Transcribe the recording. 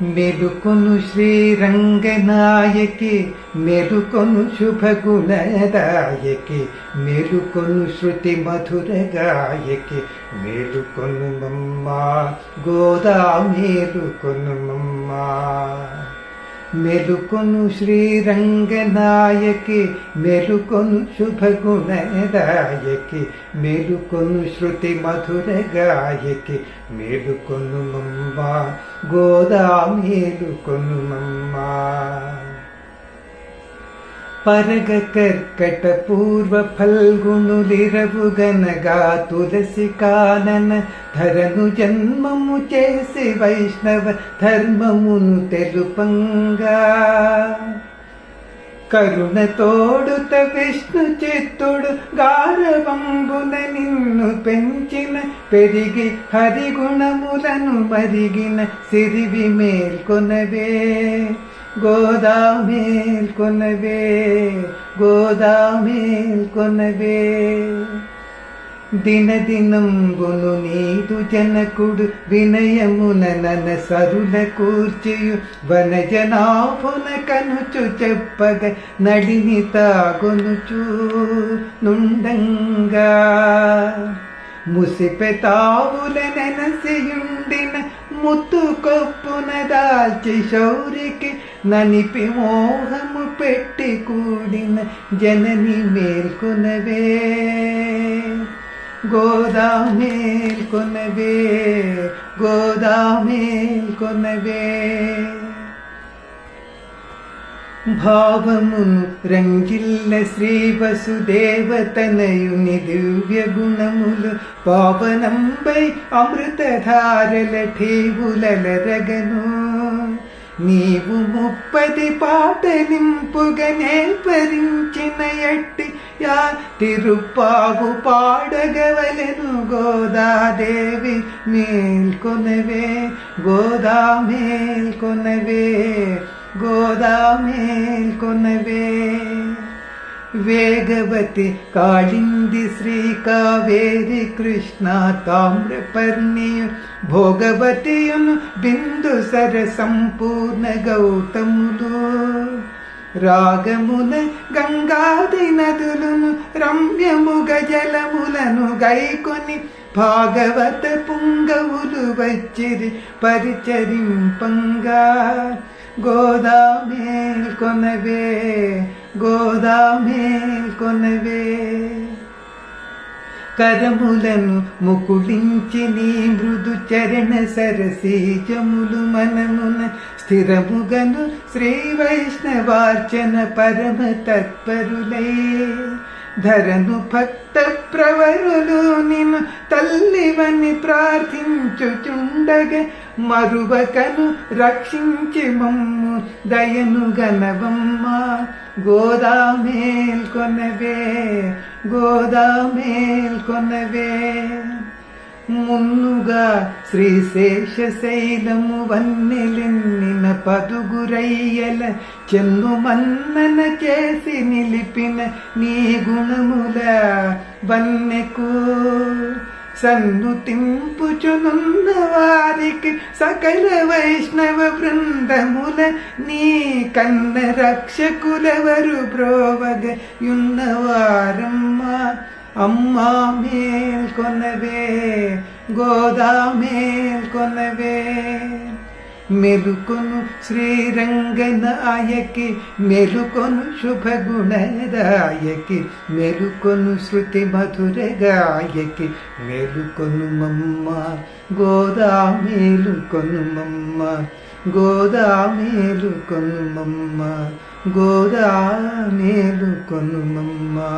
మెలుకొను శ్రీరంగనాయకి, మెలుకొను శుభగుణదాయకి, మెలుకొను శృతి మధుర గాయకి, మేలుకొను మమ్మా గోదా మేలుకొను మమ్మా. మెలుకొను శ్రీరంగనాయకి, మెలుకొను శుభగుణదాయకి, మెలుకొను శృతి మధుర గాయకి, మేలుకొను మమ్మా గోదా మేలుకొను మమ్మా. పరగ కర్కట పూర్వ ఫల్గుణులిరవుగనగా తులసి కానన ధరను జన్మము చేసి వైష్ణవ ధర్మమును తెలుపంగా, కరుణ తోడుత విష్ణు చిత్తుడు గారవంబున నిన్ను పెంచిన, పెరిగి హరిగుణములను మరిగిన సిరివి మేల్కొనవే గోదా మేల్కొనవే, గోదా మేల్కొనవే. దినదినంబును నీదు జనకుడు వినయమున నన సరుల కూర్చియు, వనజనాభున కనుచు చెప్పగ నడిని తాగొనుచు నుండంగా, ముసిపెతావుల నెనసియుండిన ముత్తు కొప్పున దాల్చి శౌరికి, ననిపి మోహము పెట్టి కూడిన జనని మేల్కొనవే గోదా మేల్కొనవే, గోదా మేల్కొనవే. భావమును రంగిల్ల శ్రీ వసుదేవతనయుని దివ్య గుణములు, పావనంబై అమృతధారల ఠీవులరగను, నీవు 30 పాటలింపుగ నేర్పరించిన ఎట్టి యా తిరుప్పావు పాడగవలెను గోదాదేవి మేల్కొనవే, గోదా మేల్కొనవే, గోదా మేల్కొనవే. వేగవతి కాళింది శ్రీ కావేరి కృష్ణ తామ్రపర్ణియు, భోగవతియును బిందు సర సంపూర్ణ గౌతములు, రాగమున గంగాది నదులను రమ్యముగ జలములను గైకొని, భాగవత పుంగవులు వచ్చిరి పరిచరింపంగా, గోదా మేల్కొనవే, గోదా మేల్కొనవే. కరములను ముకుళించి నీ మృదు చరణ సరసీజములు మనమున స్థిరముగను శ్రీ వైష్ణవార్చన పరమ తత్పరులై, ధరను భక్త ప్రవరులు నిన్ను తల్లివని ప్రార్థించుచుండగ, మరువకను రక్షించి మమ్ము దయను గనవమ్మా గోదా మేల్కొనవే, గోదా మేల్కొనవే. మున్నుగా శ్రీశేషశైలము వన్నెలెన్నిన పదుగురయ్యల చెన్ను మన్నన చేసి నిలిపిన నీ గుణముల వన్నెకు, సన్నుతింపుచునున్న వారికి సకల వైష్ణవ బృందముల, నీ కన్న రక్షకులెవరు బ్రోవగ యున్నవారమ్మా అమ్మా మేల్కొనవే, గోదా మేల్కొనవే. మెలుకొను శ్రీరంగనాయకి, మెలుకొను శుభగుణదాయకి, మెలుకొను శృతి మధుర గాయకి, మేలుకొను మమ్మా గోదా మేలుకొను మమ్మా, గోదా మేలుకొను మమ్మా, గోదా మేలుకొను మమ్మా.